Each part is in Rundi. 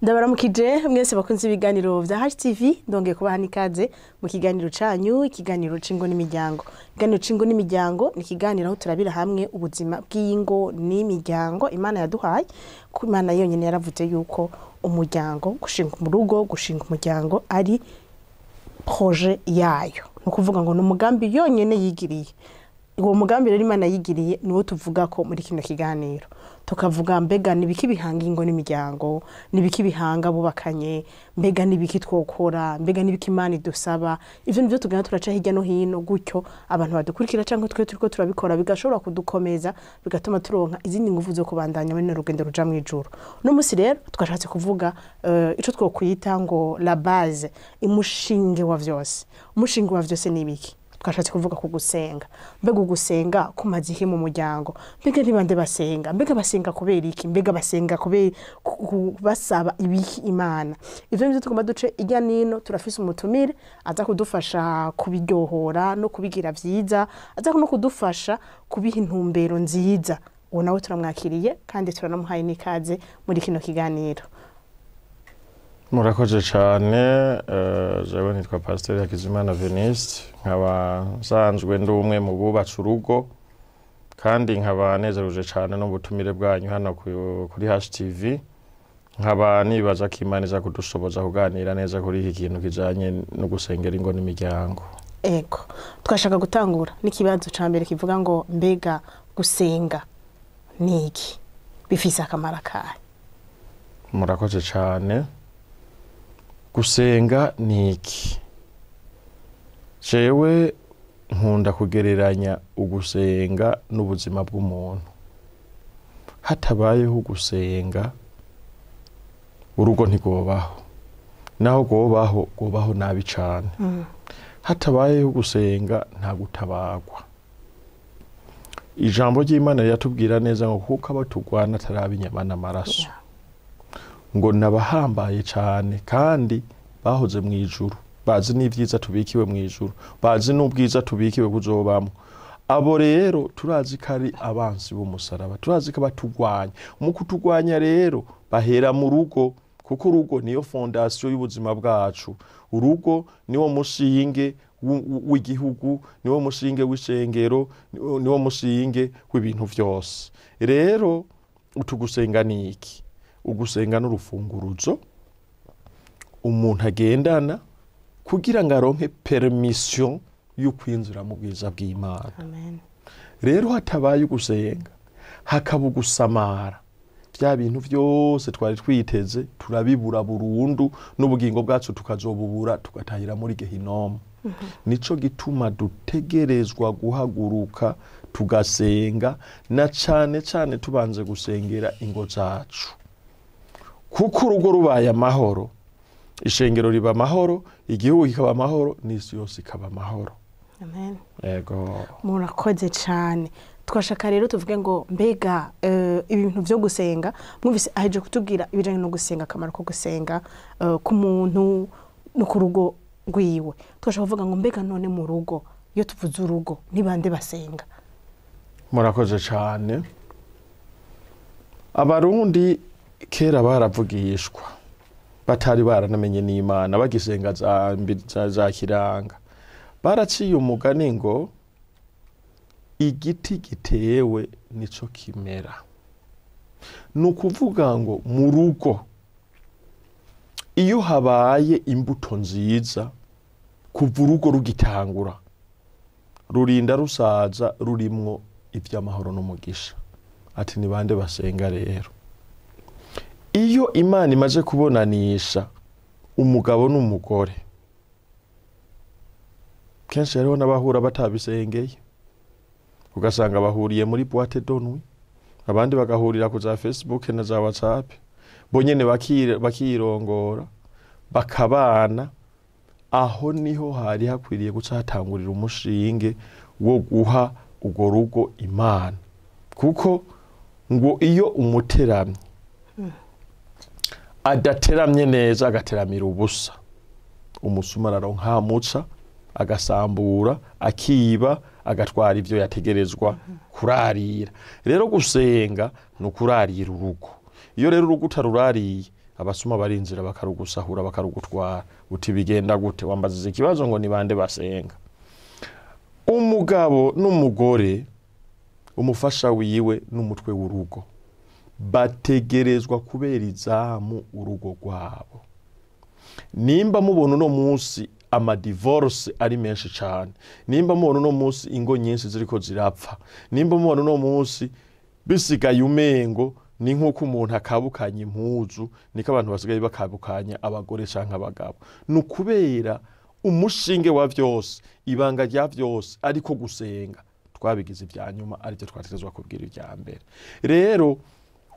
Ndabaramukije mwese bakunze ibiganiro vya HTV ndongeye kubaha nikaze mu kiganiro canyu ikiganiro cingo n'imiryango. Ikiganiro cingo n'imiryango ni ikiganiro aho turabira hamwe ubuzima bw'ingo n'imiryango Imana yaduhaye. Ku Imana yonyene yaravuze yuko umuryango gushinga mu rugo gushinga umuryango ari projet yayo. No kuvuga ngo n'umugambi yonyene yigiriye. Uwo mugambi rero Imana yigiriye niwo tuvuga ko muri kino kiganiro. Tukavuga mbega nibiki bihanga ingo n'imiryango, nibiki bihanga bubakanye, mbega nibiki twokora, mbega nibiki Imana idusaba. Ivyo nivyo tugana turaca hirya no hino gutyo abantu badukurikira canke twe turiko turabikora bigashobora kudukomeza bigatuma turonka izindi nguvu zo kubandanya muri rugendo ruja mwijuru. No musi rero twashatse kuvuga ico twokwita ngo la base, imushinge wa vyose. Umushinge wa vyose nibiki? Twashatse kuvuga ku gusenga. Mbega gusenga kumaze iki mu muryango? Mbega ntibande basenga? Mbega basenga kubera iki? Mbega basenga kubera basaba ibiki Imana? Ivyo nivyo tugomba duce ijya nino turafise umutumire aza kudufasha kubiryohora no kubigira vyiza, aza no kudufasha kubiha intumbero nziza. Uwo nawe turamwakiriye kandi turanamuhaye nikaze muri kino kiganiro. Murakoze cyane jewe nitwa Pasteur Hakizimana Veniste nkaba nsanzwe ndi umwe mu bubatse urugo kandi nkaba nezeruje cyane no butumire bwanyu hano kuri HTV nkaba nibaza ko Imana iza kudushoboza kuganira neza kuri iki kintu kijanye no gusengera ingo n'imiryango. Ego twashaka gutangura n'ikibazo ca mbere kivuga ngo mbega gusenga niki bifise akamaro kahe? Murakoze cyane. Gusenga niki? Jewe nkunda kugereranya ugusenga n'ubuzima bw'umuntu. Hatabayeho gusenga urugo ntigobaho. Naho gobaho nabi cane. Hatabayeho gusenga nta gutabagwa. Ijambo ry'Imana yatubwira neza ngo kuko abatugwana taraba inyama n'amaraso. Ngo nabahambaye cyane kandi bahoze mu ijuru, bazi n'ivyiza tubikiwe mu ijuru, bazi n'ubwiza tubikiwe kuzobamo. Abo rero turazi kari abansi b'umusaraba, turazi ko batugwanya. Mu kutugwanya rero bahera mu rugo, kuko urugo niyo fondation y'ubuzima bwacu. Urugo niwo mushinge w'igihugu, niwo mushinge w'ishengero, niwo mushinge w'ibintu vyose. Rero utugusenga niki? Ugusenga n'urufunguruzo umuntu agendana kugira ngo aronke permission yo kwinjira mu bwiza bw'Imana. Amen. Rero hatabaye ugusenga hakaba gusamara, bya bintu byose twari twiteze turabibura burundu n'ubugingo bwacu tukazobubura tugatahira muri Gehinomu. Nico gituma dutegerezwa guhaguruka tugasenga na cane cane tubanze gusengera ingo zacu. Kuko urugo rubaye amahoro, ishengero riba amahoro, igihugu kikaba amahoro, n'isi yose ikaba amahoro. Amen. Ego. Murakoze cyane. Twashaka rero tuvuge ngo mbega ibintu byo gusenga mwumvise aje kutubwira ibijanye no gusenga, akamaro ko gusenga ku muntu no ku rugo rwiwe. Twashaka kuvuga ngo mbega none mu rugo iyo tuvuze urugo ntibande basenga. Murakoze cyane. Abarundi kera baravugishwa batari baranamenye n'Imana bagisenga za kiranga. Baraciye umugani ngo igiti gitewe nico kimera. Nukuvuga ngo mu rugo iyo habaye imbuto nziza kuva urugo rugitangura rurinda rusaza rurimwo ivy'amahoro n'umugisha. Ati nibande basenga rero. Iyo Imana imaze kubonanisha umugabo n'umugore, kenshi hariho n'abahura batabisengeye, ugasanga bahuriye muri boîte de nuit, abandi bagahurira ku za Facebook na za WhatsApp, bonyene bakirongora bakabana. Aho niho hari hakwiriye gucatangurira umushinge wo guha ugo rugo Imana. Kuko ngo iyo umuteramye adateramye neza agateramira ubusa, umusuma araronka muca agasambura akiba agatwara ivyo yategerezwa kurarira. Rero gusenga no kurarira urugo. Iyo rero urugo utarurariye abasuma barinzira bakarugusahura bakarugutwara uti bigenda gute wambazize ikibazo ngo ni bande basenga umugabo n'umugore umufasha wiwe n'umutwe w'urugo bategerezwa kubera izamu urugo rwabo nimba mubona no munsi ama divorce ari menshi cyane nimba mubona no munsi ingo nyinshi ziriko zirapfa nimba mubona no munsi bisigaye umengo ni nkuko umuntu akabukanye impuzu niko abantu basigaye bakabukanya abagore canke abagabo nukubera umushinge wa vyose ibanga rya vyose ariko gusenga twabigize ivyanyuma ariko twategezwa kubwira ibya mbere rero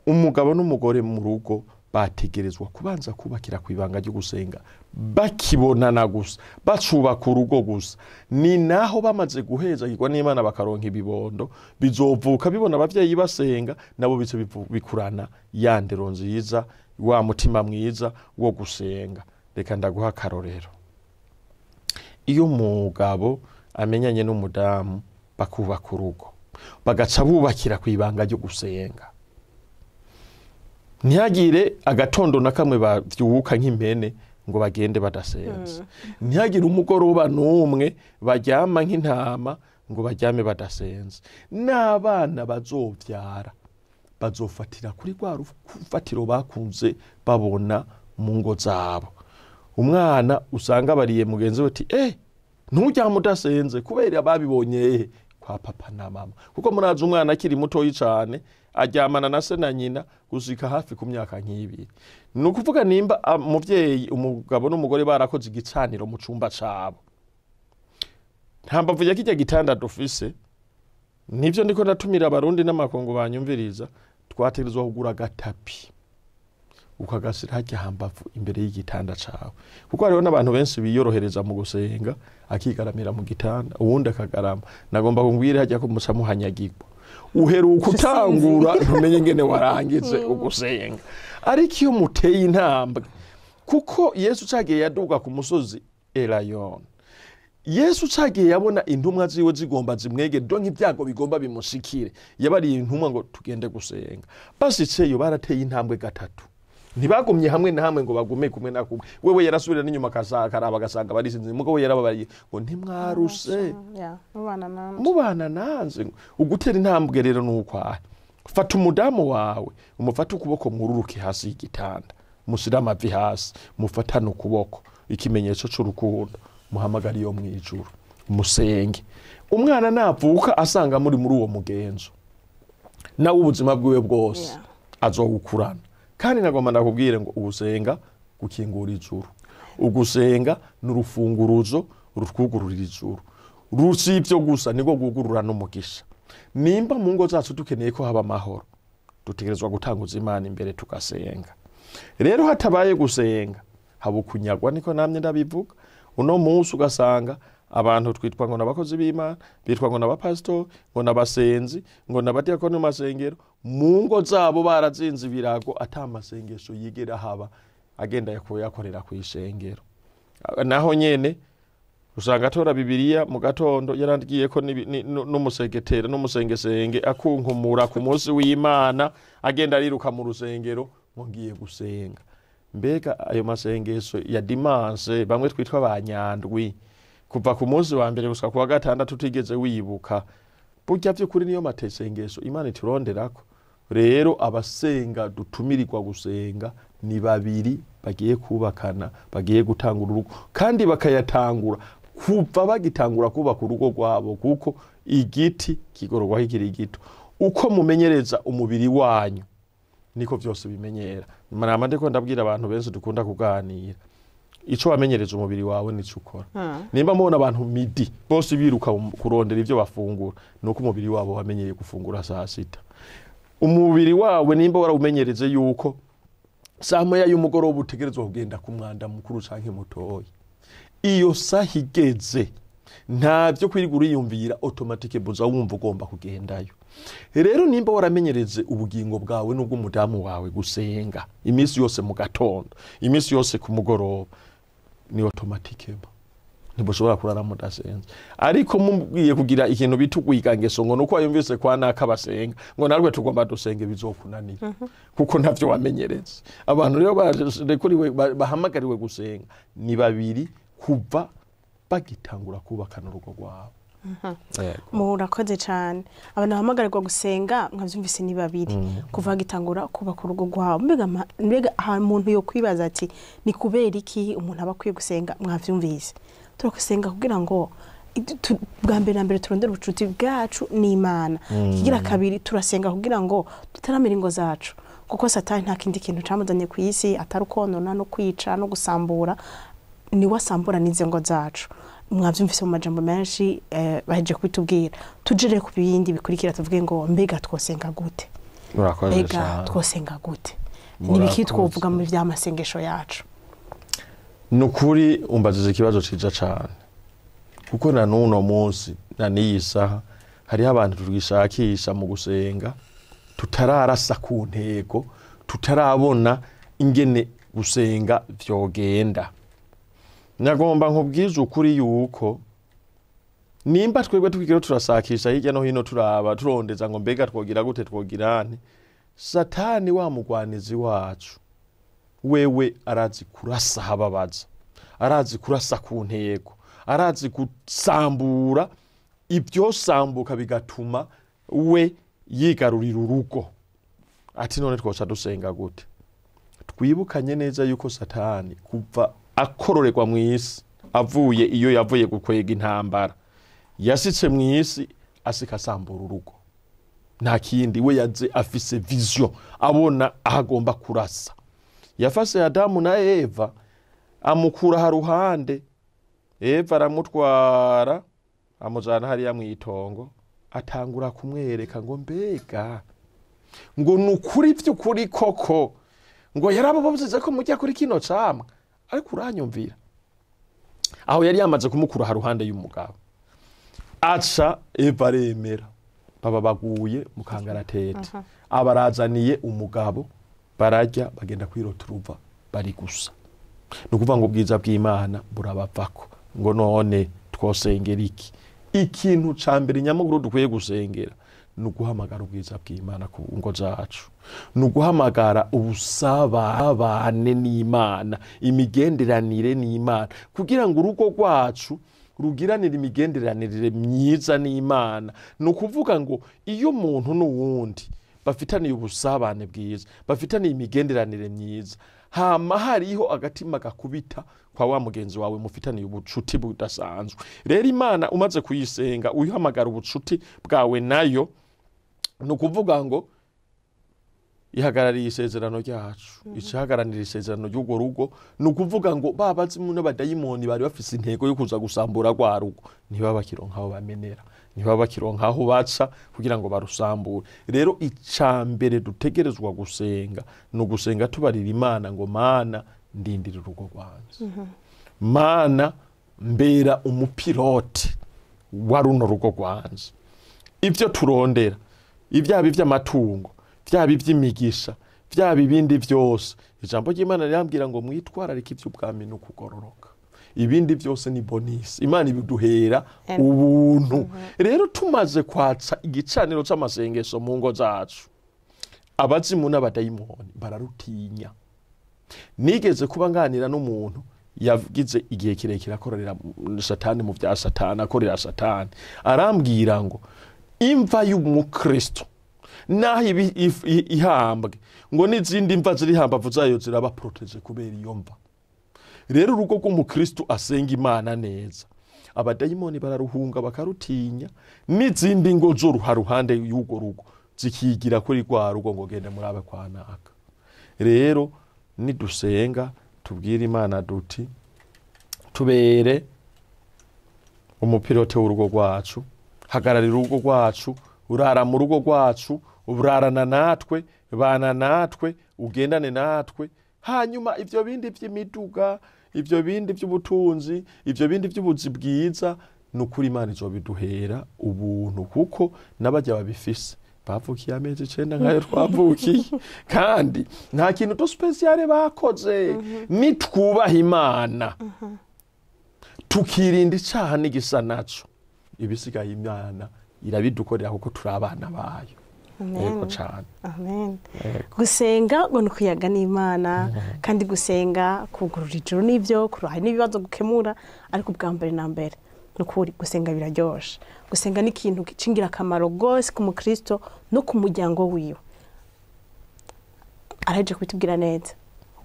umugabo n'umugore mu rugo bategerezwa kubanza kubakira kwibanga ryo gusenga bakibonana gusa bacubaka urugo gusa ni naho bamaze guheza yigwa n'Imana bakaronka ibibondo bizovuka bibona abavyeyi basenga nabo bice bikurana yandero nziza wa mutima mwiza wo gusenga reka ndaguha karorero iyo mugabo amenyanye n'umudamu bakubaka urugo bagaca bubakira kwibanga ryo gusenga ntihagire agatondo na kamwe bavyuka nk'impene ngo bagende badasenze ntihagire umugoroba n'umwe baryama nk'intama ngo baryame badasenze n'abana bazovyara bazofatira kuri rwa rufatiro bakunze babona mu ngo zabo umwana usanga bariye mugenzi we ati nturyama udasenze kubera babibonye kwa papa na mama kuko murazi umwana akiri mutoyi cyane aryamana na se na nyina gusika hafi ku myaka nk'ibiri nukuvuga nimba muvyeyi umugabo n'umugore barakoze igicaniro mu cumba cabo ntambavuye kijya gitanda dufise nivyo ndiko ndatumira abarundi n'amakongo banyumviriza twategerezwa kugura gatapi ukagasira hajya hambavu imbere y'igitanda cawe kuko hariho n'abantu benshi biyorohereza mu gusenga akigaramira mu gitanda uwundi akagarama nagomba kumbwira hajya ko muca muhanyagirwa uheruka utangura ntumenye ngene warangize ugusenga ariko iyo muteye intambwe kuko Yesu cagiye yaduga ku musozi Elayon Yesu cagiye yabona intumwa ziwe zigomba zimwege donke ibyago bigomba bimushikire yabariye intumwa ngo tugende gusenga basiceyo barateye intambwe gatatu ntibagumye hamwe na hamwe ngo bagume kumwe na kumwe wewe yarasubira n'inyuma karaba gasanga barisinze mugabo yarababariye ngo ntimwaruse mubana nanze ugutera intambwe rero n'ukwahe fata umudamu wawe umufata ukuboko mwururuke hasi y'igitanda musira amavi hasi mufatane ukuboko ikimenyetso c'urukundo muhamagara iyo mwijuru musenge umwana navuka asanga muri uwo mugenzo nawe ubuzima bwiwe bwose azogukurana kandi nagomba ndakubwire ngo ugusenga gukingura ijuru ugusenga n'urufunguruzo rutwugururira ijuru rusivyo gusa niko gugurura n'umugisha nimba mu ngo zacu dukeneye ko haba amahoro dutegerezwa gutanguza Imana imbere tugasenga rero hatabaye gusenga habukunyagwa niko namye ndabivuga uno munsi ugasanga abantu twitwa ngo nabakozi b'Imana bitwa ngo nabapastor ngo nabasenzi ngo nabadiakoni mu masengero mu ngo zabo barazinze ibirago atamasengesho yigera haba agenda yakorera ku ishengero naho nyene usanga atora Bibiliya mu gatondo yarandigiye ko n'umusegetera n'umusengesenge akunkumura ku munsi w'Imana agenda ariruka mu rusengero ngo ngiye gusenga mbega ayo masengesho ya dimanche bamwe twitwa abanyandwi kuva ku munsi wa mbere gusa kuwa gatandatu tutigeze wibuka burya byo kuri niyo matesengesho Imana ituronderako rero abasenga dutumirirwa gusenga ni babiri bagiye kubakana bagiye gutangura urugo kandi bakayatangura kuva bagitangura kubaka urugo rwabo kuko igiti kigororwa hikiri gito uko mumenyereza umubiri wanyu niko byose bimenyera marama ndiko ndabwira abantu benshi dukunda kuganira ico wamenyereza umubiri wawe nico ukora nimba mubona abantu midi bose biruka kurondera ivyo bafungura nuko umubiri wabo wamenyereye gufungura saa sita umubiri wawe nimba warawumenyereze yuko saa moya y'umugoroba utegerezwa kugenda ku mwanda mukuru canke mutoyi iyo saha igeze ntavyo kwirigura yumvira automatique buza wumva ugomba kugendayo rero nimba waramenyereze ubugingo bwawe n'ubwo umudamu wawe gusenga imisi yose mu gatondo imisi yose ku mugoroba ni automatique ntibushobora kurara mudasenze. Ariko mubwiye kugira ikintu bitugwiga ngeso ngo nuko yumvise kwa naka basenga ngo narwe tugomba dusenge bizokunanira kuko ntavyo wamenyereze. Abantu rero barekuriwe bahamagariwe gusenga ni babiri kuva bagitangura kubakana urugo rwabo. Murakoze cyane. Abantu bahamagarirwa gusenga mwavyumvise ni babiri kuva gitangura kubaka urugo rwabo. Mbega umuntu yo kwibaza ati ni kubera iki umuntu aba akwiye gusenga? Mwavyumvise turakusenga kugira ngo bwa mbere na mbere turondere ubucuti bwacu n'Imana. Kigira kabiri turasenga kugira ngo tutaramira ingo zacu, kuko Satani nta kindi kintu camuzanye ku isi atari konona no kwica no gusambura, ni wasambura n'izo ngo zacu. Mwavyumvise mu majambo menshi baheje kubitubwira. Tujere ku bindi bikurikira tuvuge ngo mbega twosenga gute? Mbega twosenga gute? Nibiki twovuga mu vy'amasengesho yacu? Nukuri umbazize ikibazo cija cyane, kuko na nuno munsi na niyisaha hari abantu tugishakisha mu gusenga tutararasa ku ntego, tutarabona ingene gusenga vyogenda. Nagomba nkubwize ukuri yuko nimba twebwe tukigero turasakisha hirya no hino turaba turondeza ngo mbega twogira gute twogirane, Satani wa mugwanizi wacu wewe arazi kurasa hababaza, arazi kurasa ku ntego, arazi gusambura ibyo sambuka bigatuma we yigarurira urugo. Ati none twoca dusenga gute? Twibukanye neza yuko Satani kuva akororerwa mu isi avuye iyo yavuye gukwega intambara yasitse mu isi asika sambura urugo. Nta kindi we yaze afise vision abona ahagomba kurasa. Yafase Adamu na Eva amukura haruhande, Eva aramutwara amujana hariya mwitongo, atangura kumwereka ngo mbega ngo nukuri vy'ukuri koko ngo yarababuzize ko mujya kuri kino camwa, ariko uranyumvira. Aho yari yamaze kumukura haruhande y'umugabo, aca Eva aremera, baba baguye mu kangaratete. Abarazaniye umugabo, barajya bagenda kwirota uruva bari gusa. Nukuvuga ngo ubwiza bw'Imana burabavako. Ngo none twosengera iki? Ikintu ca mbere nyamuguru dukwiye gusengera nuguhamagara ubwiza bw'Imana ku ngo zacu, nuguhamagara ubusabane n'Imana, imigenderanire n'Imana, kugira ngo urugo rwacu rugiranira imigenderanire myiza n'Imana. Nukuvuga ngo iyo umuntu n'uwundi bafitaniye ubusabane bwiza, bafitaniye imigenderanire myiza, hama hariho agatima gakubita kwa wa mugenzi wawe mufitaniye ubucuti budasanzwe. Rero Imana umaze kuyisenga uyihamagara ubucuti bwawe nayo, nukuvuga ngo ihagarariye isezerano ryacu, ihagararira isezerano ry'ugo rugo. Nukuvuga ngo babazimu n'abadayimoni bari bafise intego yo kuza gusambura rwa rugo, niba bakironkaho bamenera, niba bakironkaho baca kugira ngo barusambure. Rero icambere dutegerezwa gusenga nugusenga tubarira Imana ngo Mana ndindira urugo rwanje, Mana mbera umupilote wa runo rugo rwanje. Ivyo turondera, ivyaba ivy'amatungo, vyaba ivy'imigisha, vyaba ibindi vyose, ijambo ry'Imana rirambwira ngo mwitwararike ivy'ubwami no kugororoka. Ibindi vyose ni bonus, Imana ibiduhera ubuntu. Rero tumaze kwatsa igicaniro c'amasengesho mu ngo zacu, abazimu n'abadayimoni bararutinya. Nigeze kuba nganira n'umuntu yagize igihe kirekire akorera Satani mu vya Satani, akorera Satani. Arambwira ngo imva y'umukristo naho ihambwe ngo n'izindi mva ziri hambavu zayo ziraba protege kubera iyo mva. Rero urugo rw'umukristo asenga Imana neza, abadayimoni bararuhunga bakarutinya, n'izindi ngo zo ruharuhande y'ugo rugo zikigira kuri rwa rugo ngo gende murabe kwa naka. Rero nidusenga tubwire Imana duti tubere umupilote w'urugo rwacu, hagararira urugo rwacu, urara mu rugo rwacu, urarana natwe, bana natwe, ugendane natwe. Hanyuma ivyo bindi vy'imiduga, ivyo bindi vy'ubutunzi, ivyo bindi vy'ubuzi bwiza, nukuri Imana izobiduhera ubuntu, kuko n'abajya babifise bavukiye amezi 9 nkayo twavukiye. Kandi nta kintu to special bakoze. Nitwubaha Imana, tukirinda icaha n'igisa naco, ibisigaye Imana irabidukorera kuko turi abana bayo. Yego cyane. Amen. Gusenga ngo nukuyaga n'Imana kandi gusenga kugurura ijuru n'ivyo kuruha n'ibibazo gukemura, ariko bwa mbere na mbere nukuri gusenga biraryoshe. Gusenga ni ikintu cingira akamaro gose ku mukristo no ku muryango wiwe. Araje kubitubwira neza.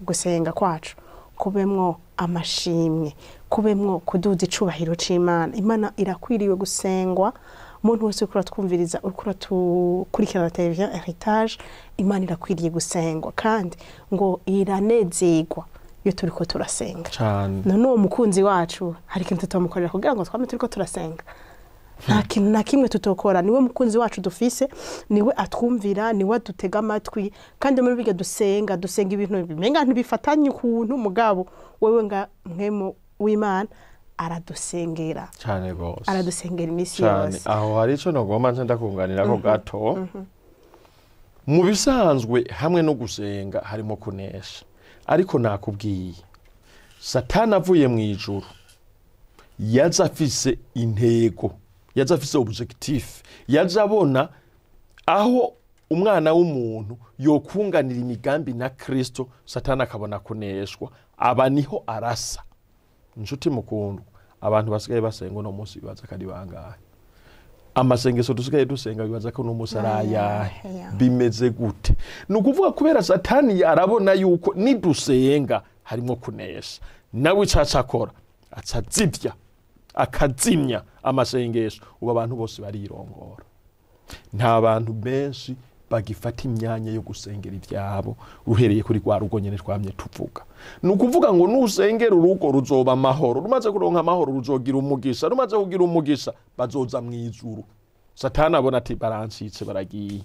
Gusenga kwacu kubemwo amashimwe, kubemwo kuduza icubahiro c'Imana. Imana irakwiriwe gusengwa. Umuntu wese ukora twumviriza ukora tukurikirana televiziyo Heritage, Imana irakwiriye gusengwa kandi ngo iranezerwa iyo turiko turasenga cyane. None uwo mukunzi wacu hari ikintu tutamukorera kugira ngo twame turiko turasenga. Nta kintu na kimwe tutokora, niwe mukunzi wacu dufise, niwe atwumvira, niwe adutega amatwi, kandi muri biga dusenga ibintu bimenga ntibifatanye ukuntu mugabo wewe nga mwemo w'Imana aradusengera cyane gose, aradusengera imisi yose. Aho hari ico nogomba nje ndakunganira ko gato. Mu bisanzwe hamwe no gusenga harimo kunesha, ariko nakubwiye Satani avuye mu ijuru yaza afise intego, yaza afise objectif, yaza abona aho umwana w'umuntu yokunganira imigambi na Kristo, Satani akabona kuneshwa, aba niho arasa. Inshuti mukundwa, abantu basigaye basenga no munsi bibaza kari bangahe? Amasengesho dusigaye dusenga bibaza ko no munsi arayahe? Bimeze gute? Nukuvuga kubera Satani arabona yuko nidusenga harimo kunesha, nawe icaca akora acazivya akazimya amasengesho, ubu abantu bose barirongora. Nta bantu benshi bagifata imyanya yo gusengera ivyabo, uhereye kuri rwa rugo nyene twamye tuvuga. Nukuvuga ngo nusengera urugo ruzoba amahoro, rumaze kuronka amahoro ruzogira umugisha, rumaze kugira umugisha bazoza mw'ijuru. Satani abona ati barancitse baragiye.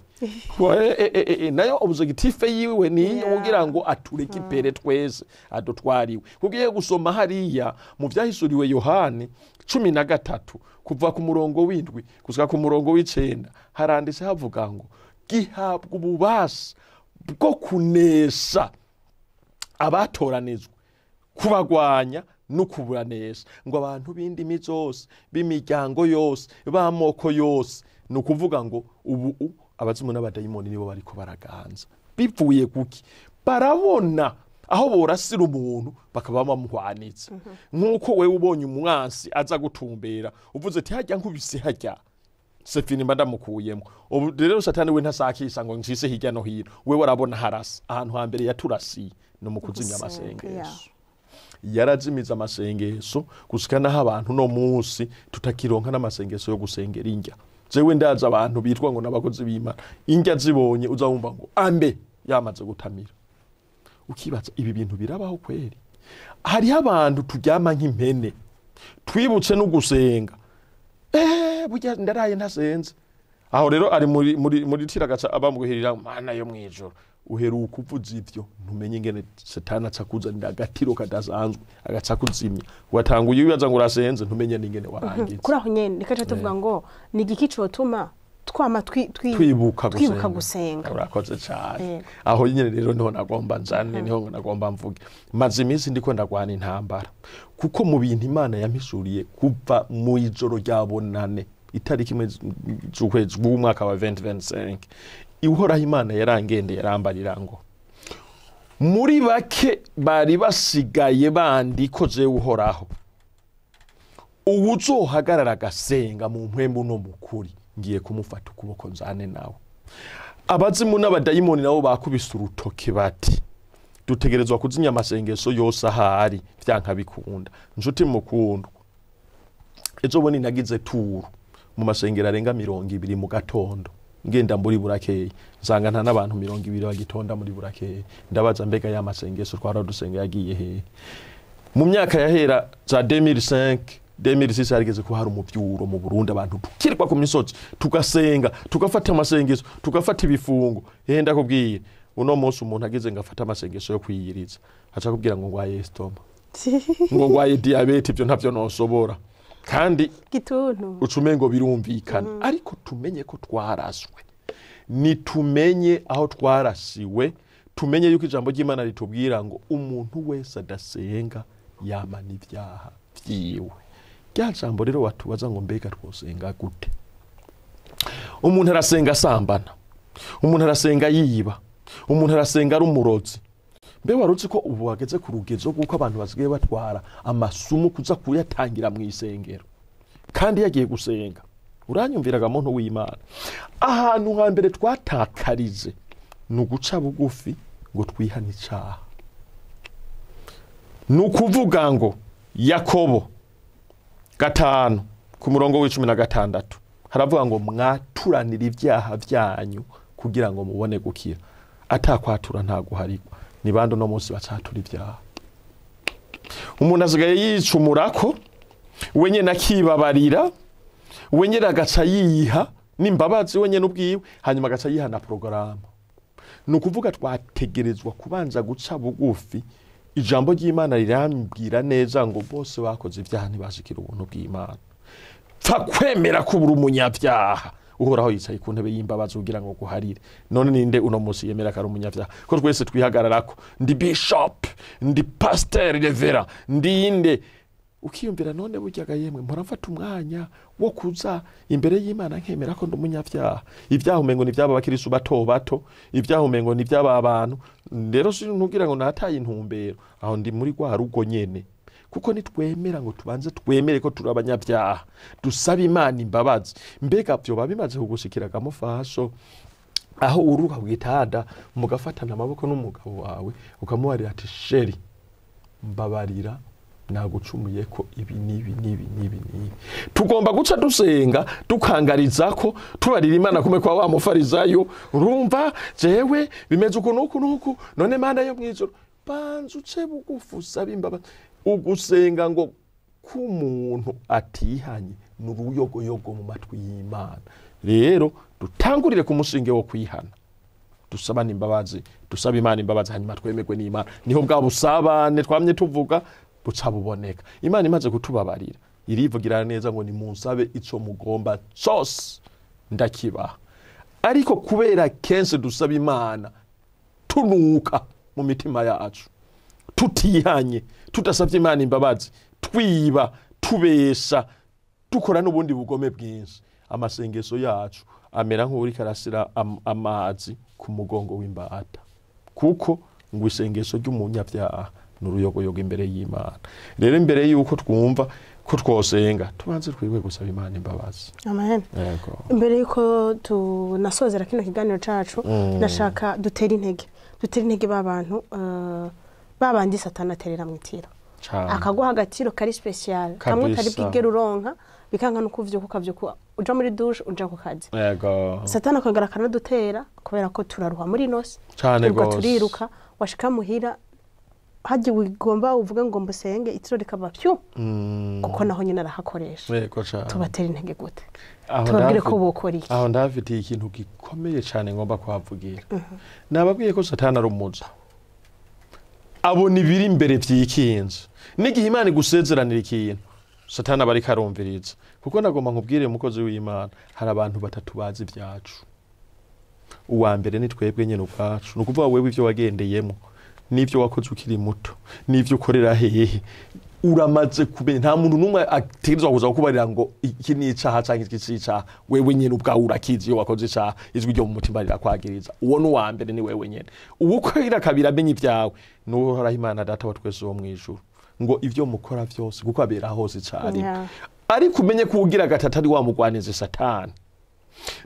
Nayo objectif yiwe ni ugira ngo atureke ipere twese adutwariwe. Kugiye gusoma hariya mu vyahishuriwe Yohani 13 kuva ku murongo w'indwi gushika ku murongo w'icenda, haranditse havuga ngo gihabwa ububasha bwo kunesha abatoranizwe, kubagwanya no kuburanesha, ngo abantu b'indimi zose, b'imiryango yose, b'amoko yose. Ni ukuvuga ngo ubu abazimu n'abadayimoni nibo bariko baraganza. Bivuye kuki? Barabona aho borasira umuntu bakaba bamuhwanitse. Nkuko wewe ubonye umwansi aza gutumbera uvuze ati hajya nkubise hajya Sefini mba ndamukuyemo. Ubu rero Satani we ntasakisha ngo ncise hirya no hino. We warabona harasa ahantu hambere yaturasi no mu kuzimya amasengesho. Yarazimiza amasengesho gushika naho abantu no munsi tutakironka n'amasengesho yo gusengera injya. Jewe ndaza abantu bitwa ngo nabakozi b'Imana, injya zibonye uzawumva ngo ambe yamaze gutamira. Ukibaza ibi bintu birabaho kweri? Hari abantu turyama nk'impene twibutse no gusenga, burya ndaraye ntasenze. Aho rero ari muri tiragaca abamuhirira Mana yo mwijoro. Uheruka uvuza ivyo ntumenye ingene Satani acakuzanira agatiro kadasanzwe agaca kuzimya. Watanguye ibibaza ngo urasenze ntumenye n'ingene warangiza. Kuri aho nyene nikaca tuvuga ngo ni igiki cotuma twama twibuka gusenga. Urakoze cyane. Aho nyene rero niho nagomba nzane, niho nagomba mvuge. Maze iminsi ndiko ndagwana intambara, kuko mu bintu Imana yampishuriye kuva mu ijoro ryabonane itariki imwe z'ukwezi bw'umwaka wa 2025, Uhoraho Imana yarangende yarambarira ngo muri bake bari basigaye bandi ko je Uhoraho uwuzohagarara agasenga mu mpwembu no mukuri ngiye kumufata ukuboko nzane nawe. Abazimu n'abadayimoni nabo bakubise urutoke bati dutegerezwa kuzinya amasengesho yose ahari vyanka bikunda. Nshuti mukundwa, ejo boni nagize turu mu masengero arenga 200 mu gatondo, ngenda muri Burakeye nsanga nta n'abantu 200 bagitonda muri Burakeye. Ndabaza mbega ya masengesho twara dusenga yagiye he? Mu myaka yahera za 2006 harigeze ko hari umuvyuro mu Burundi, abantu tukirwa ku misozi tugasenga, tugafata amasengesho, tugafata ibifungo. Henda kubwira uno munsi umuntu ageze ngafata amasengesho yo kwiyiriza aca kubwira ngo ngwaye estoma, ngo ngwaye diabete, ibyo ntavyo nosobora. Kandi gituntu ucumengo birumvikana. Ariko tumenye ko twaraswe, ni tumenye aho twarasiwe, tumenye yuko ijambo ry'Imana ritubwira ngo umuntu wese adasenga yamana ivyaha vyiwe. Rya jambo rero watubaza ngo mbega twosenga gute? Umuntu arasenga asambana, umuntu arasenga yiba, umuntu arasenga ari umurozi. Mbe waruzi ko ubu wageze ku rugezo kuko abantu basigaye batwara amasumu kuza kuyatangira mu isengero kandi yagiye gusenga. Uranyumviraga muntu w'Imana, ahantu hambere twatakarize nuguca bugufi ngo twihane icaha. Nukuvuga ngo Yakobo 5 ku murongo w'16 haravuga ngo mwaturanira ivyaha vyanyu kugira ngo mubone gukira. Atakwatura nta guharikwa. Ni bando no munsi bacatura ivyaha. Umuntu asigaye yicumurako wenye nakibabarira, wenye agaca yiha n'imbabazi wenye n'ubwiwe, hanyuma agaca yiha na porogaramu. Nukuvuga twategerezwa kubanza guca bugufi. Ijambo ry'Imana rirambwira neza ngo bose bakoze ivyaha ntibashikira ubuntu bw'Imana. Pfa kwemera ko buri umunyavyaha uhoraho yicaye ku ntebe y'imbabazi kugira ngo guharire. None ninde uno munsi yemera ko ari umunyavyaha? Ko twese twihagararako ndi bishop, ndi pasteur revera, ndinde. Ukiyumvira none buryaga yemwe murafata umwanya wo kuza imbere y'Imana nkemera ko ndi umunyavyaha. Ivyaha umengo ni vyaba bakirisu bato bato, ivyaha umengo ni vyaba abantu. Rero sintugira ngo nataye intumbero, aho ndi muri gwa rugo nyene. Kuko nitwemera ngo tubanze twemere ko turi abanyavyaha, dusaba Imana imbabazi. Mbega byo babimaze kugushikiraga mufasho aho uruka bwitada mugafatana amaboko n'umugabo wawe ukamubarira ati sheri mbabarira nagucumuye ko ibi nibi. Tugomba guca dusenga dukangarizako tubarira Imana kume kwa wa mufarizayo, urumva jewe bimeze uko nuko none Mana yo mwijoro banzu ce bugufu usaba imbabazi. Ugusenga ngo k'umuntu atihanye n'uruyogoyogo mu matwi y'Imana. Rero dutangurire ku mushinge wo kwihana, dusaba imbabazi, dusaba Imana imbabazi, hanyuma twemegwe n'Imana. Niho bwa busabane twamye tuvuga buca buboneka. Imana imaze kutubabarira irivugira neza ngo ni munsabe ico mugomba cyose ndakibaha. Ariko kubera kenshi dusaba Imana tunuka mu mitima yacu, tutihanye, tudasabye Imana imbabazi, twiba, tubesha, dukora n'ubundi bugome bwinshi, amasengesho yacu amera nk'uri karasira amazi ku mugongo w'imbata. Kuko ngo isengesho ry'umunyavyaha n'uruyogoyogo imbere y'Imana. Rero imbere yuko twumva ko twosenga tubanze twibwe gusaba Imana imbabazi. Amen. Yego. Imbere yuko tunasozera kino kiganiro cacu, nashaka dutera intege babantu babandi Satana aterera mwitira. Akaguha agatiro kari special, kamwe utari bwigera uronka, bikanga no kuvyuka ukavyuka uja muri douche uja ku kazi. Yego. Satana akagara kanadutera kubera ko turaruha muri nose. Cyane gose. Turiruka washika muhira haje wigomba uvuga ngo mbusenge itiro rikaba pyu. Kuko naho nyine arahakoresha. Yego cyane. Tubatera intege gute? Tubabwire ko bokora iki? Aho ndafitiye ikintu gikomeye cyane ngomba kwavugira. Nababwiye ko Satana ari umuza. Abona ibiri imbere vyikinze. N'igihe Imana igusezeranira ikintu, Satana bari karumviriza. Kuko nagomba nkubwire umukozi w'Imana, hari abantu batatu bazi vyacu. Uwa mbere ni twebwe nyene ubwacu. Nukuvuga wewe ivyo wagendeyemo, n'ivyo wakoze ukiri muto, n'ivyo ukorera hehe. Uramaze kumenya, nta muntu numwe ategerezwa kuza kukubarira ngo iki ni icaha canke iki si icaha. Wewe nyene ubwawe urakizi iyo wakoze icaha, izwi ryo mu mutima rirakwagiriza. Uwo ni uwa mbere, ni wewe nyene. Ubukwira kabira amenye ivyawe, nuhoraho Imana data wa twese wo mwijuru, ngo ivyo mukora vyose kuko abera hose cari. Ariko umenye ko ugira gatatu ari wa mugwanize Satani.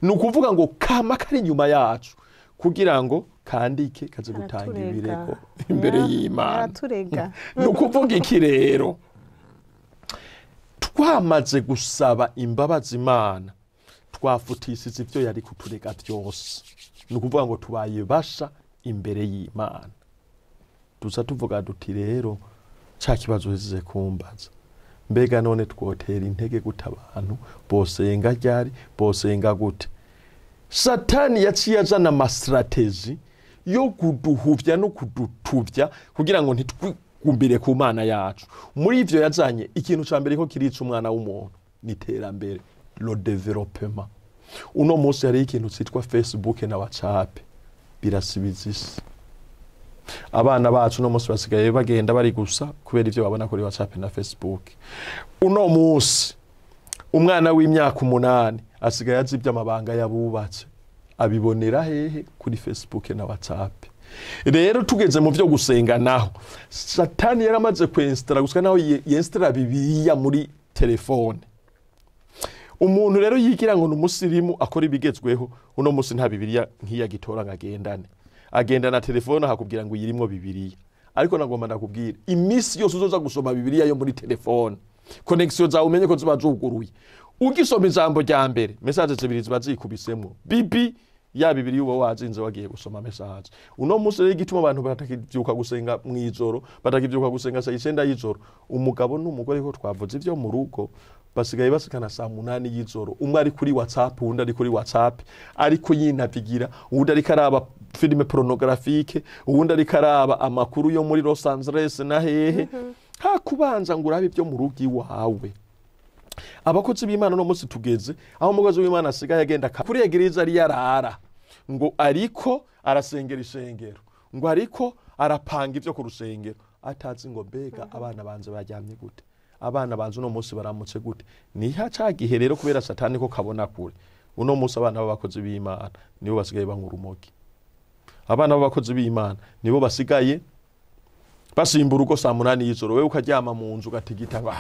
Nukuvuga ngo kama kari nyuma yacu kugira ngo kandike kaze gutanga ibirego imbere y'Imana. Nukuvuga iki rero? Twamaze gusaba imbabazi Imana, twafutisize ivyo yari kuturega byose. Nukuvuga ngo tubaye basha imbere y'Imana. Tuza tuvuga duti rero ca kibazo heze kumbaza, mbega none twotera intege gute abantu bosenga ryari, bosenga gute? Satani yaciye azana amastrategy yo kuduhuvya no kudutuvya kugira ngo ntitwigumbire ku Mana yacu. Muri ivyo yazanye ikintu ca mbere ko kirica umwana w'umuntu ni terambere, le développement. Uno munsi hari ikintu citwa Facebook na WhatsApp birasibiza isi. abana bacu no musi basigaye bagenda bari gusa kubera ivyo babona kuri WhatsApp na Facebook. Uno musi umwana w'imyaka 8 asigaye azi iby'amabanga yabubatse abibonera hehe kuri Facebook na WhatsApp. Rero tugeze mu byo gusenga naho Satani yaramaze kwinstara gusa naho yinstara Bibiliya muri telefone. Umuntu rero yigira ngo n'umusirimu akora ibigezweho uno musi nta Bibiliya nkiya gitora ngagendane. Agenda na telefone hakubwira ngo yirimwo Bibiliya. Ariko nagomba ndakubwira imisi yose uzoza gusoma Bibiliya yo muri telefone. Connection za umenye ko ziba zuguruye. Ugisoma ijambo rya mbere message zibiri ziba zikubisemwo. Bibi ya Bibiliya uwo wazinze wagiye gusoma message. Uno musi rero igituma abantu batakivyuka gusenga mwijoro, batakivyuka gusenga saa 9 y'ijoro. Umugabo n'umugore ko twavuze ivyo mu rugo basigaye basikana saa 8 y'ijoro. Umwe ari kuri WhatsApp, undi ari kuri WhatsApp, ariko yinavigira, undi ari karaba filme pornographique, undi ari karaba amakuru yo muri Los Angeles na hehe. Ha kubanza ngo urabe ibyo mu rugo iwawe. Abakozi b'Imana no musi tugeze aho umugozi w'Imana asigaye agenda kuri egiriza ari yarara ngo ariko arasengera ishengero, ngo ariko arapanga ivyo ku rusengero, atazi ngo mbega abana banze baryamye gute, abana banze uno musi baramutse gute. Niha cagihe rero kubera Satani ko kabona kure. Uno musi abana b'abakozi b'Imana nibo basigaye bankura umogi. Abana b'abakozi b'Imana nibo basigaye basimbura uko saa 8 y'ijoro, wewe ukaryama mu nzu gatigita ngo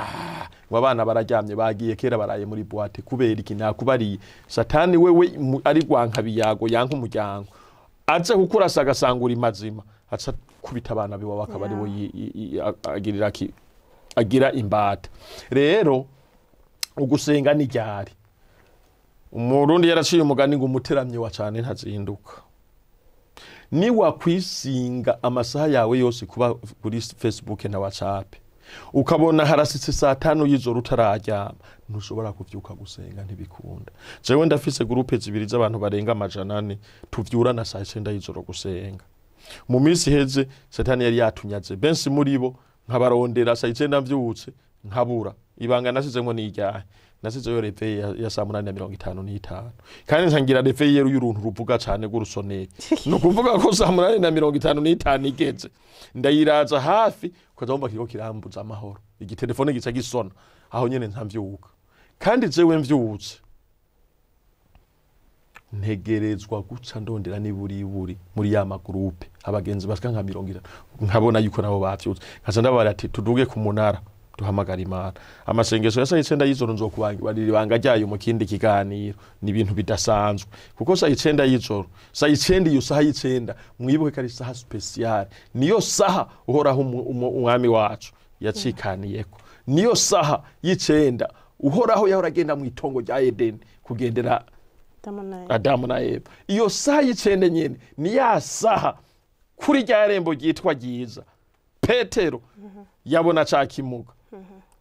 abana bararyamye bagiye kera baraye muri boîte kubera iki nakubariye. Satani wewe ari gwanka biyago yanka umuryango aje kukurasa agasangura imazima aca kubita abana biwa bakabari bo agira imbata. Rero ugusenga ni ryari umurundi yaraciye umugani ngo umuteramye wa cyane ntazinduka. Ni wakwisinga amasaha yawe yose kuba kuri Facebook na WhatsApp ukabona harasitse saa 5 y'ijoro utararyama ntushobora kuvyuka gusenga ntibikunda. Jewe ndafise groupe zibiri z'abantu barenga 400 tuvyurana saa 9 y'ijoro gusenga. Mu minsi heze Satani yari yatunyaze benshi muri bo nkabarondera saa 9 mvyutse nkabura ibanga nasizemwe n'iryahe nasize yo reveil ya saa 8:55 kandi ntangira reveil yero y'uruntu ruvuga cyane gurusoneye no kuvuga ko saa 8:55 igeze ndayiraza hafi ukazomba kiko kirambuza amahoro igitelefone gica gisona aho nyene ntamvyuka kandi jewe mvyutse ntegerezwa guca ndondera niburi muri ya magroupe abagenzi basika nka 50 nkabona yuko nabo bavyutse nkaza ndabara ati tuduge ku munara duhamagara Imana. Amasengesho ya saa 9 y'ijoro nzokubangira ibanga ryayo mu kindi kiganiro ni ibintu bidasanzwe kuko saa 9 y'ijoro saa 9 iyo saha y'icenda mwibuke kari saha special niyo saha uhoraho umwami wacu yacikaniyeko niyo saha y'icenda uhoraho yahora agenda mu itongo rya Eden kugendera Adamu na Eva. Iyo saha y'icenda nyene ni ya saha kuri rya rembo ryitwa ryiza Petero yabona cakimuga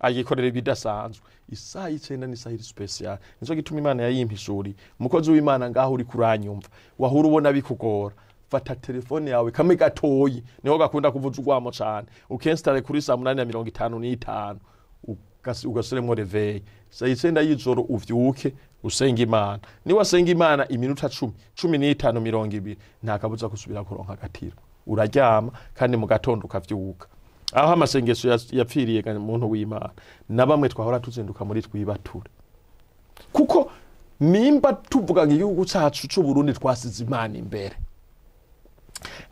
agikorera ibidasanzwe. Isaha y'icenda ni saha special nizo gituma Imana yayimpishuri umukozi w'Imana ngaho uri kuranyumva wahura ubona bikugora fata telefone yawe kame gatoyi niho gakunda kuvuza ugwamo cyane ukenstare kuri saa 8:55 ugasiremo reveil saa 9 y'ijoro uvyuke usenga Imana. Ni wasenga Imana iminota 10 15 20 nta kabuza kusubira kuronka agatiro uraryama kandi mu gatondo ukavyuka. Aho amasengesho yapfiriye kandi umuntu w'Imana na bamwe twahora tuzinduka muri twibature kuko nimba tuvuga igihugu cyacu cy'u Burundi twasize Imana imbere.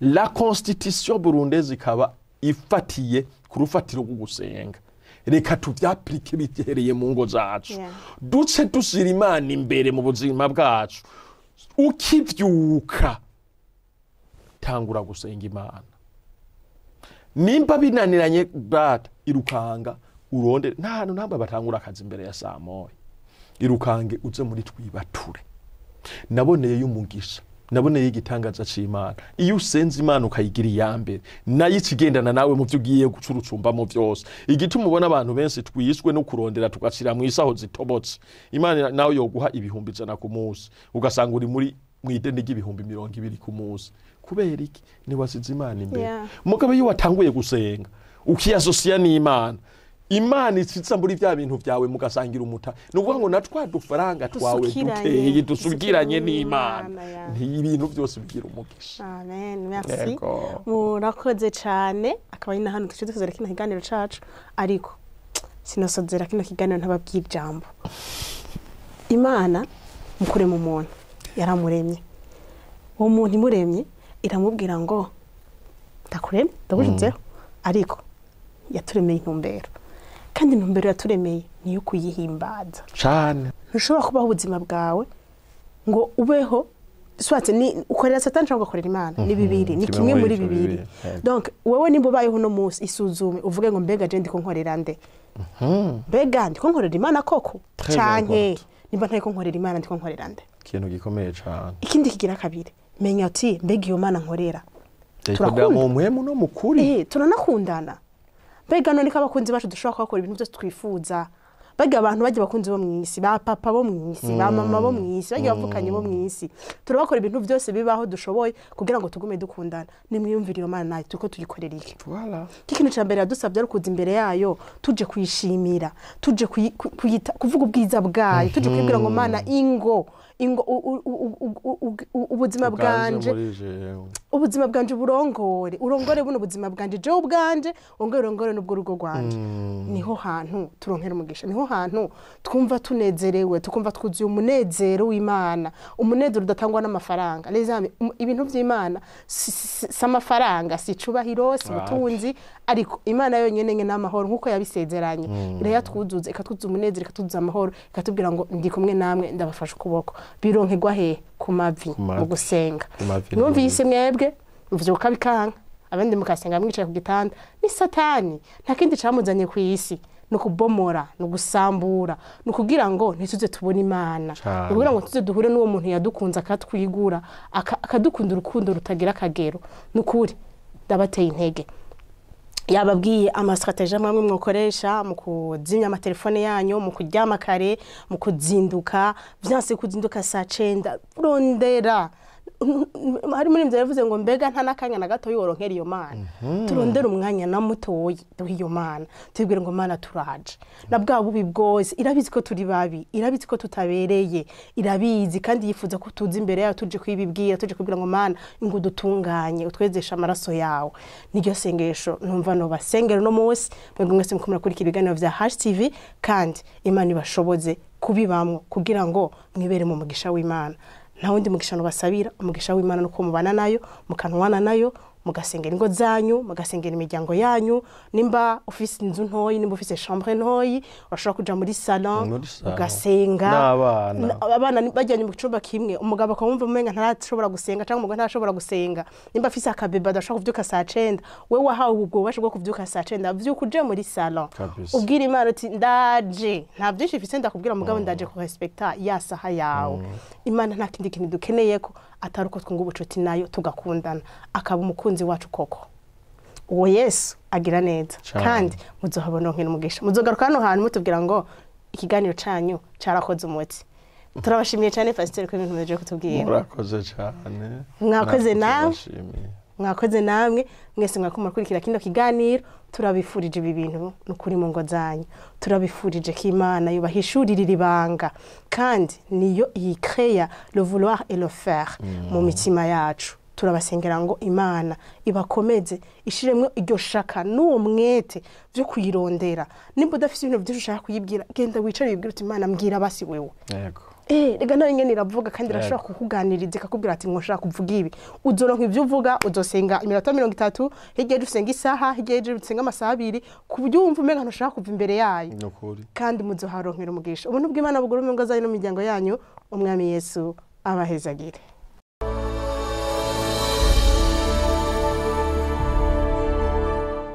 La constitution burundaise ikaba ifatiye ku rufatiro rwo gusenga. Reka tuvyaplike bitereye mu ngo zacu duce dusira Imana imbere mu buzima bwacu. Ukivyuka tangura gusenga Imana. Nimba binaniranye brad irukanga uronde nta hantu namba batangura akazi imbere ya saa 1 irukange uze muri twibature. Naboneye y'umugisha naboneye igitangaza c'Imana iyo usenze Imana ukayigira iyambere nayo ikigendana nawe mu byo ugiye gucurucumba mu byose. Igituma ubona abantu benshi twishwe no kurondera tugashira mu isaho zitobotse Imana nawe yoguha ibihumbi 100 ku munsi ugasanga uri muri mwidende y'ibihumbi 200 ku munsi. Kubera iki ni wasize Imana imbere. Mugabo iyo watanguye gusenga ukiyasosia n'Imana Imana isiza muri bya bintu byawe mugasangira umuta nuvuga ngo natwa dufaranga twawe duteye dusubiranye n'Imana ibintu byose bigira umugisha. Amen, merci. Murakoze cyane akaba ari hano dushobora kino kiganiro cacu ariko sinosozera kino kiganiro ntababwira ijambo. Imana mukure mu muntu yaramuremye, uwo muntu imuremye iramubwira ngo ndakuremye ndagushizeho ariko yaturemeye intumbero, kandi intumbero yaturemeye niyo kuyihimbaza cyane. Ntushobora kubaho ubuzima bwawe ngo ubeho swatse ni ukorera Satani cyangwa ukorera Imana, ni bibiri, ni kimwe muri bibiri. Donc wewe nimba ubayeho no munsi isuzume uvuge ngo mbega je ndiko nkorera nde, mbega ndiko nkorera Imana koko canke nimba ntako nkorera Imana ndiko nkorera nde. Ikintu gikomeye cyane. Ikindi kigira kabiri, menya ati mbega iyo Mana nkorera turakunda mu mpwemu no mukuri, turanakundana. Mbega none ko abakunzi bacu dushobora gukora ibintu byose twifuza, baga abantu baje bakunzi bo mwisi, ba papa bo mwisi, ba mama bo mwisi, baje bavukanye bo mwisi, turabakora ibintu byose bibaho dushoboye kugira ngo tugume dukundana. Nimwiyumvire iyo Mana nayo tuko tugikorera iki. Voilà. Ikintu cyambere yadusabye ari kuza imbere yayo tuje kuyishimira, tuje kuvuga ubwiza bwayo, tuje kwibwira ngo Mana ingo ubuzima bwanje urongore buno ubuzima bwanje je ubwanje urongore n'ubwo rugo rwanje. Niho hantu turonkera umugisha, niho hantu twumva tunezerewe, tukumva twuzuye umunezero w'Imana, umunezero udatangwa n'amafaranga. Lezame ibintu by'Imana si amafaranga, si cubahiro, si ubutunzi, ariko Imana yonyene nge n'amahoro nkuko yabisezeranye. Irayatwuzuza ikatwuzuza umunezero, ikatwuzuza amahoro, ikatubwira ngo ndi kumwe namwe ndabafasha ukuboko. Bironkegwa he ku mavi mu gusenga. Numvise mwebwe uvyuka bikanga, abandi mukasenga mwicaye ku gitanda. Ni Satani nta kindi camuzanye ku isi, no kubomora, no gusambura, no kugira ngo ntituze tubone Imana, kugira ngo tuze duhure n'uwo muntu yadukunza akatwigura, akadukunda urukundo rutagira akagero. Nukuri ndabateye intege, yababwiye amastrategie amwe mwokoresha mu kuzimya amatelefone yanyu, mu kuryama kare, mu kuzinduka, byanse kuzinduka saa 9 rondera. Hari muri mvye yavuze ngo mbega nta nakanya na gato yoronkera iyo Mana. Turondera umwanya na mutoyi iyo Mana, tubwire ngo Mana turaje. Na bwa bubi bwose irabizi ko turi babi, irabizi ko tutabereye, irabizi kandi yifuza ko tuzi imbere yayo tuje kwibibwira, tuje kubwira ngo Mana ngo dutunganye utwezesha amaraso yawe. Niryo sengesho numva no basengero no munsi mwebwe mwese mukomera kuri ibiganiro vya HTV, kandi Imana ibashoboze kubibamwo kugira ngo mwibere mu mugisha w'Imana. Nta wundi mugisha basabira, umugisha w'Imana nuko mubana nayo, mukanwana nayo, mugasengera ingo zanyu, mugasengera imiryango yanyu. Nimba ufise inzu ntoyi, nimba ufise chambre ntoyi, urashobora kuja muri salon ugasenga. Abana bajyanye mu cyumba kimwe, umugabo akumva umenga ntarashobora gusenga cyangwa umugabo ntarashobora gusenga. Nimba afise akabeba adashobora kuvyuka saa 9, wewe wahawe ubwo bubasha bwo kuvyuka saa 9, avyuka uje muri salon. Ubwira Imana uti ndaje, nta byinshi mfise ndakubwira mugabo ndaje ku respecta ya saha yawe. Imana nta kindi kintu dukeneye ko atari uko twunga ubucuti nayo tugakundana, akaba umukunzi wacu koko. Uwo Yesu agira neza kandi muzohabona nkene umugisha. Muzogaruka hano hantu mutubwira ngo ikiganiro canyu carakoze umuti. Turabashimiye cyane Pastor ko ibintu mweje kutubwira. Murakoze cyane. Mwakoze namwe mwese mwakomara kurikira kino kiganiro. Turabifurije ibi bintu n'ukuri mu ngo zanyu, turabifurije ko Imana yubahishurira ibanga kandi niyo yikreya le vouloir et le faire mu mitima yacu. Turabasengera ngo Imana ibakomeze ishiremwe iryo shaka n'uwo mwete byo kuyirondera. Nimba udafite ibintu byinshi ushaka kuyibwira, genda wicare wibwira uti Imana mbwira basi wewe. Yego. Rega nayo nyene iravuga kandi irashobora kukuganiriza ikakubwira ati nkoshaka kuvuga ibi. Uzoronka ivyo uvuga, uzosenga iminota 30, hirya usenga isaha, hirya usenga amasaha 2, kubyumva umenga ntushaka kuva imbere yayo. Kandi muzoharonkera umugisha. Ubuntu bw'Imana bugurume ngo azanye no miryango yanyu. Umwami Yesu abahezagire.